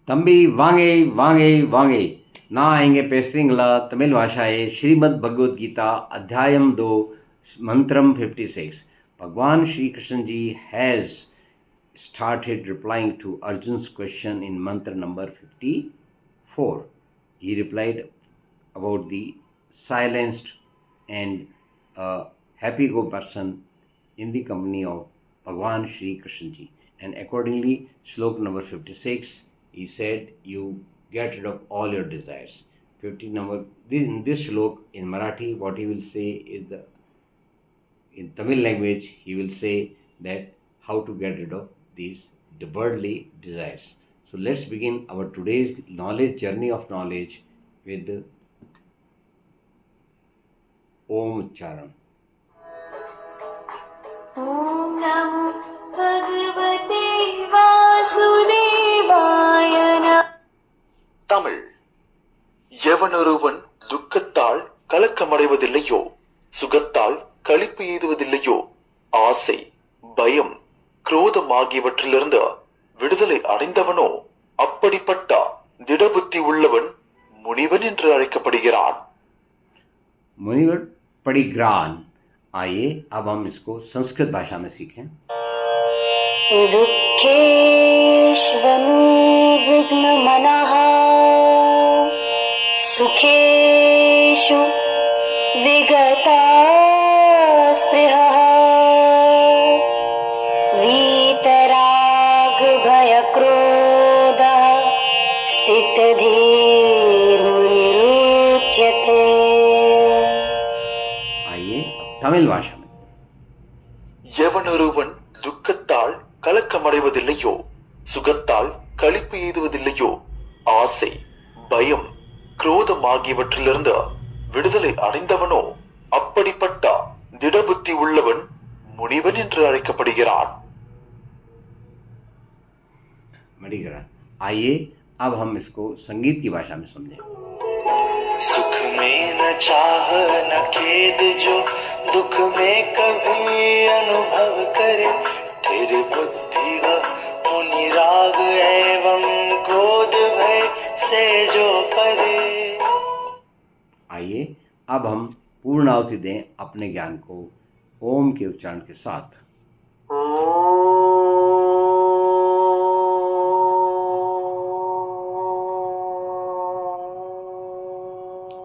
தம்பி வாங்கே வாங்கே வாங்கே நான் இங்கே பேசுகிறீங்களா தமிழ் भाषाएं श्रीमद् भगवद गीता अध्यायम 2 मंत्रम 56 भगवान Shri Krishna ji has started replying to Arjun's question in mantra number 54. He replied about the silenced and happy go person in the company of Bhagwan Shri Krishna ji, and accordingly slok number 56 he said, you get rid of all your desires. 50 number in this slok in Marathi what he will say is in Tamil language he will say that how to get rid of these worldly desires. So let's begin our today's knowledge journey of knowledge with the Om Charan. Om Namo Bhagavate Vasudevaya. Tamil. எவனொருவன் துக்கத்தால் கலக்கமடைவதில்லையோ, சுகத்தால் களிப்பு எய்துவதில்லையோ, ஆசை, பயம், குரோதம் ஆகியவற்றிலிருந்து விடுதலை அடைந்தவனோ அப்படிப்பட்ட திடபுத்தி உள்ளவன் முனிவன் என்று அழைக்கப்படுகிறான். मुनिवर परिग्रान. आइए अब हम इसको संस्कृत भाषा में सीखें. दुःखेष्वनुद्विग्नमनः सुखेषु विगतस्पृहः वीतरागभयक्रोधः स्थितधीर्मुनिरुच्यते. आइए अब तमिल भाषा में. எவனொருவன் துக்கத்தால் கலக்கமடைவதில்லையோ, சுகத்தால் களிப்பு எய்துவதில்லையோ, ஆசை, பயம், குரோதம் ஆகியவற்றிலிருந்து விடுதலை அடைந்தவனோ அப்படிப்பட்ட திடபுத்தி உள்ளவன் முனிவன் என்று அழைக்கப்படுகிறான். मणिग्रहण. आइए अब हम इसको संगीत की भाषा में समझें. सुख में न चाह न खेद जो दुख में कभी अनुभव करे, फिर बुद्धि व मुनि राग एवं क्रोध भय से जो परे. आइए अब हम पूर्ण आहुति दें अपने ज्ञान को ओम के उच्चारण के साथ. ओम